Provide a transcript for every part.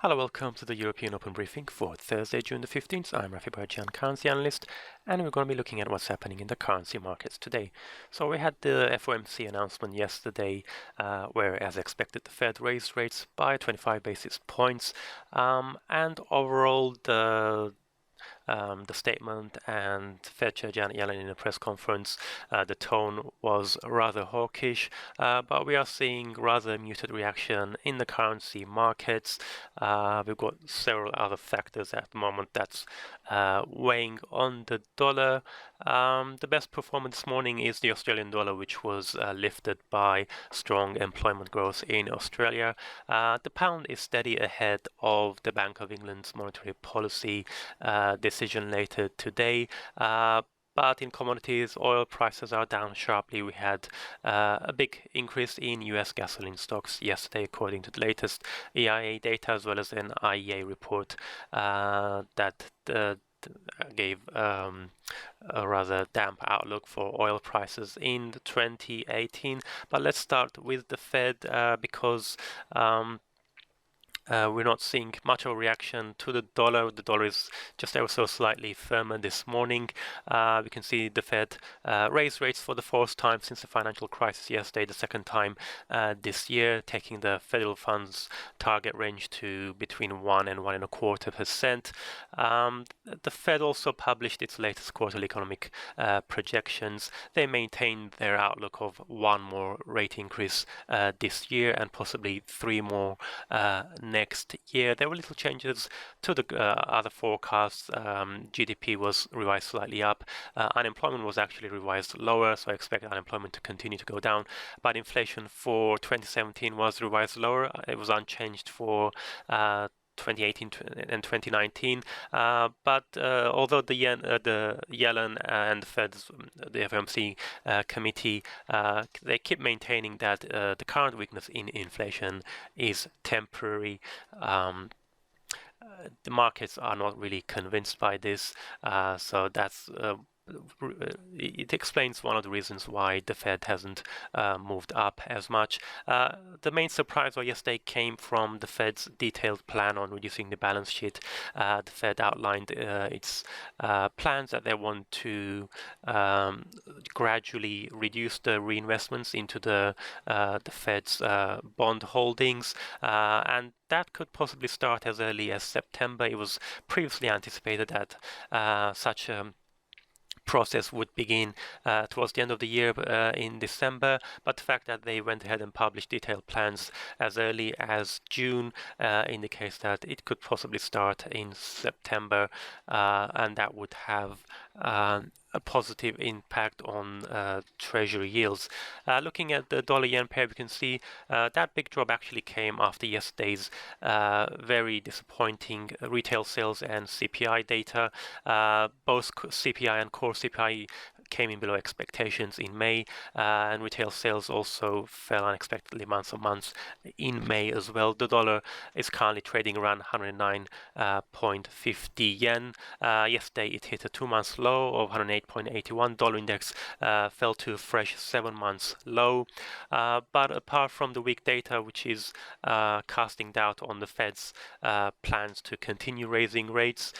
Hello, welcome to the European Open Briefing for Thursday, June the 15th. I'm Rafi Barjan, currency analyst, and we're going to be looking at what's happening in the currency markets today. So we had the FOMC announcement yesterday, where, as expected, the Fed raised rates by 25 basis points, and overall the statement and Fed Chair Janet Yellen in a press conference, the tone was rather hawkish, but we are seeing rather muted reaction in the currency markets. We've got several other factors at the moment that's weighing on the dollar. The best performer this morning is the Australian dollar, which was lifted by strong employment growth in Australia. The pound is steady ahead of the Bank of England's monetary policy decision later today. But in commodities, oil prices are down sharply. We had a big increase in US gasoline stocks yesterday, according to the latest EIA data, as well as an IEA report that gave a rather damp outlook for oil prices in 2018. But let's start with the Fed because we're not seeing much of a reaction to the dollar. The dollar is just ever so slightly firmer this morning. We can see the Fed raised rates for the fourth time since the financial crisis yesterday, the second time this year, taking the federal funds target range to between 1 and 1.25%. The Fed also published its latest quarterly economic projections. They maintained their outlook of one more rate increase this year and possibly three more next year. There were little changes to the other forecasts. GDP was revised slightly up. Unemployment was actually revised lower, so I expect unemployment to continue to go down. But inflation for 2017 was revised lower. It was unchanged for 2018 and 2019, but although the Yellen and the Fed's, the FOMC committee, they keep maintaining that the current weakness in inflation is temporary. The markets are not really convinced by this, so that's it explains one of the reasons why the Fed hasn't moved up as much. The main surprise yesterday came from the Fed's detailed plan on reducing the balance sheet. The Fed outlined its plans that they want to gradually reduce the reinvestments into the Fed's bond holdings, and that could possibly start as early as September. It was previously anticipated that such process would begin towards the end of the year in December, but the fact that they went ahead and published detailed plans as early as June indicates that it could possibly start in September, and that would have a positive impact on treasury yields. Looking at the dollar-yen pair, we can see that big drop actually came after yesterday's very disappointing retail sales and CPI data. Both CPI and core CPI came in below expectations in May, and retail sales also fell unexpectedly month on month in May as well. The dollar is currently trading around 109.50 yen. Yesterday it hit a 2-month low of 108.81. Dollar index fell to a fresh 7 months low. But apart from the weak data, which is casting doubt on the Fed's plans to continue raising rates,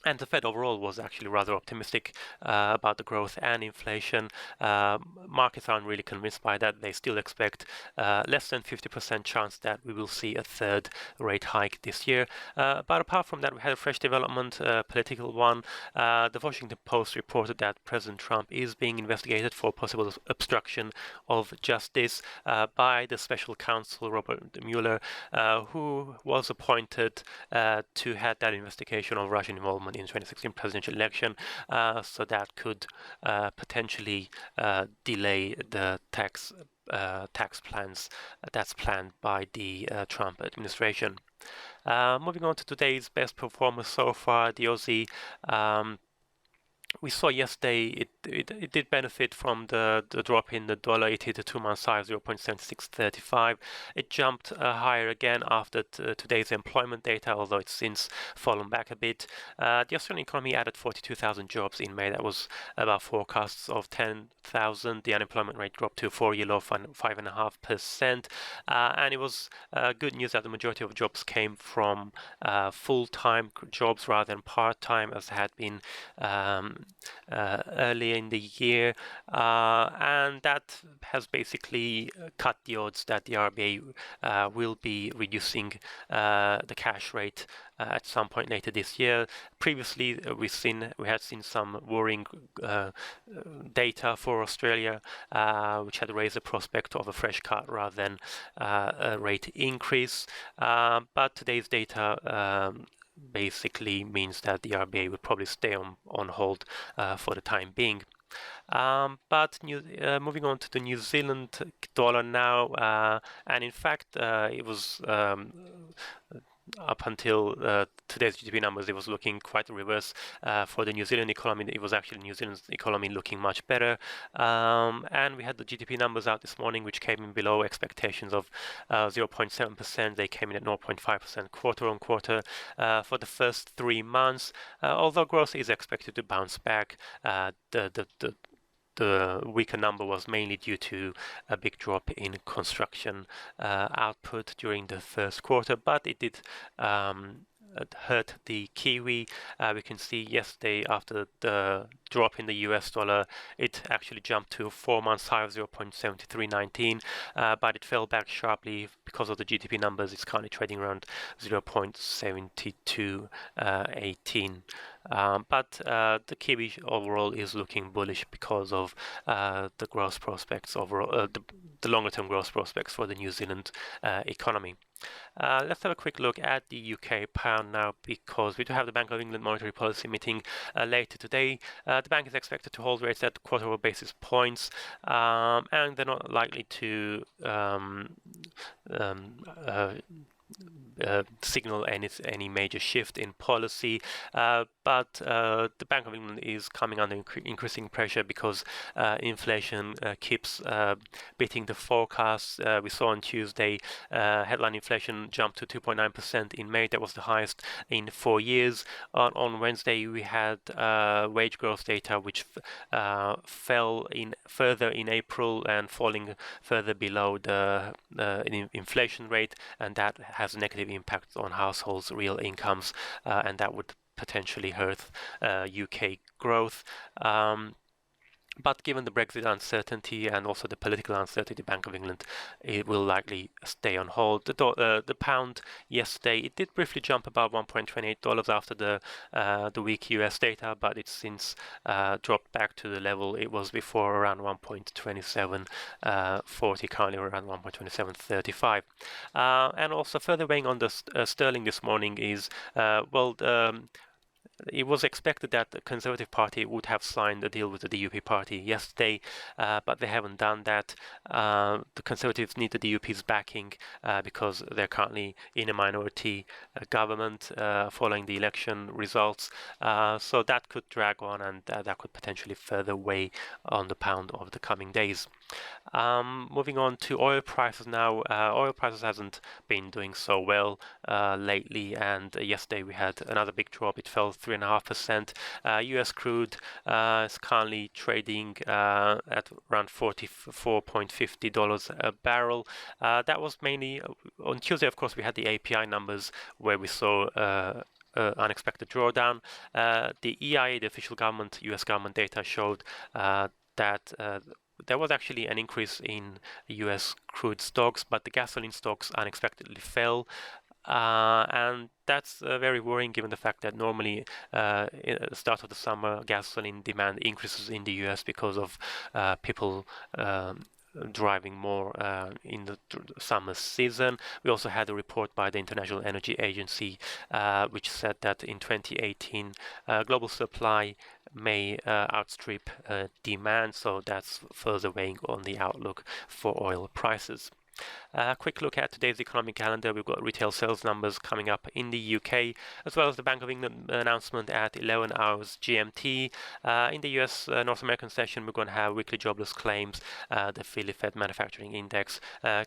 and the Fed overall was actually rather optimistic about the growth and inflation. Markets aren't really convinced by that. They still expect less than 50% chance that we will see a third rate hike this year. But apart from that, we had a fresh development, political one. The Washington Post reported that President Trump is being investigated for possible obstruction of justice by the special counsel Robert Mueller, who was appointed to head that investigation of Russian involvement in 2016 presidential election, so that could potentially delay the tax plans that's planned by the Trump administration. Moving on to today's best performers so far, the Aussie. We saw yesterday it it did benefit from the drop in the dollar. It hit a 2-month high of 0.7635. It jumped higher again after today's employment data, although it's since fallen back a bit. The Australian economy added 42,000 jobs in May. That was about forecasts of 10,000. The unemployment rate dropped to a 4-year low of 5.5%. And it was good news that the majority of jobs came from full-time jobs rather than part-time, as had been earlier in the year, and that has basically cut the odds that the RBA will be reducing the cash rate at some point later this year. Previously, we had seen some worrying data for Australia, which had raised the prospect of a fresh cut rather than a rate increase. But today's data basically means that the RBA will probably stay on hold for the time being. But moving on to the New Zealand dollar now, and in fact it was up until today's GDP numbers, it was looking quite the reverse for the New Zealand economy. It was actually New Zealand's economy looking much better. And we had the GDP numbers out this morning, which came in below expectations of 0.7%. They came in at 0.5% quarter on quarter for the first 3 months. Although growth is expected to bounce back, the weaker number was mainly due to a big drop in construction output during the first quarter, but it did hurt the kiwi. We can see yesterday, after the drop in the US dollar, it actually jumped to a 4-month high of 0.7319, but it fell back sharply because of the GDP numbers. It's currently trading around 0.7218. But the kiwi overall is looking bullish because of the growth prospects overall, the longer-term growth prospects for the New Zealand economy. Let's have a quick look at the UK pound now, because we do have the Bank of England monetary policy meeting later today. The bank is expected to hold rates at 0.25 basis points, and they're not likely to signal any major shift in policy, but the Bank of England is coming under increasing pressure because inflation keeps beating the forecasts. We saw on Tuesday headline inflation jumped to 2.9% in May. That was the highest in 4 years. On Wednesday we had wage growth data, which fell further in April and falling further below the inflation rate, and that has a negative impact on households' real incomes, and that would potentially hurt UK growth. But given the Brexit uncertainty and also the political uncertainty, the Bank of England, it will likely stay on hold. The pound yesterday, it did briefly jump above $1.28 after the weak US data, but it's since dropped back to the level it was before, around 1.2740, currently around 1.2735. And also further weighing on the sterling this morning is, it was expected that the Conservative Party would have signed a deal with the DUP party yesterday, but they haven't done that. The Conservatives need the DUP's backing because they're currently in a minority government following the election results. So that could drag on, and that could potentially further weigh on the pound over the coming days. Moving on to oil prices now. Oil prices hasn't been doing so well lately, and yesterday we had another big drop. It fell 3.5%. US crude is currently trading at around $44.50 a barrel. That was mainly on Tuesday. Of course, we had the API numbers where we saw unexpected drawdown. The EIA, the official US government data, showed that there was actually an increase in US crude stocks, but the gasoline stocks unexpectedly fell. And that's very worrying, given the fact that normally at the start of the summer, gasoline demand increases in the US because of people driving more in the summer season. We also had a report by the International Energy Agency which said that in 2018 global supply may outstrip demand, so that's further weighing on the outlook for oil prices. Quick look at today's economic calendar. We've got retail sales numbers coming up in the UK, as well as the Bank of England announcement at 11 hours GMT. In the US North American session, we're going to have weekly jobless claims, the Philly Fed manufacturing index,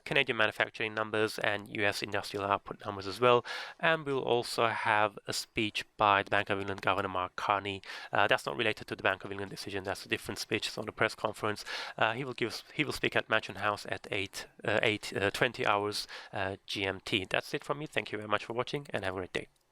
Canadian manufacturing numbers, and US industrial output numbers as well. And we'll also have a speech by the Bank of England Governor Mark Carney. That's not related to the Bank of England decision. That's a different speech. It's on a press conference. He will speak at Mansion House at 20 hours GMT. That's it from me. Thank you very much for watching and have a great day.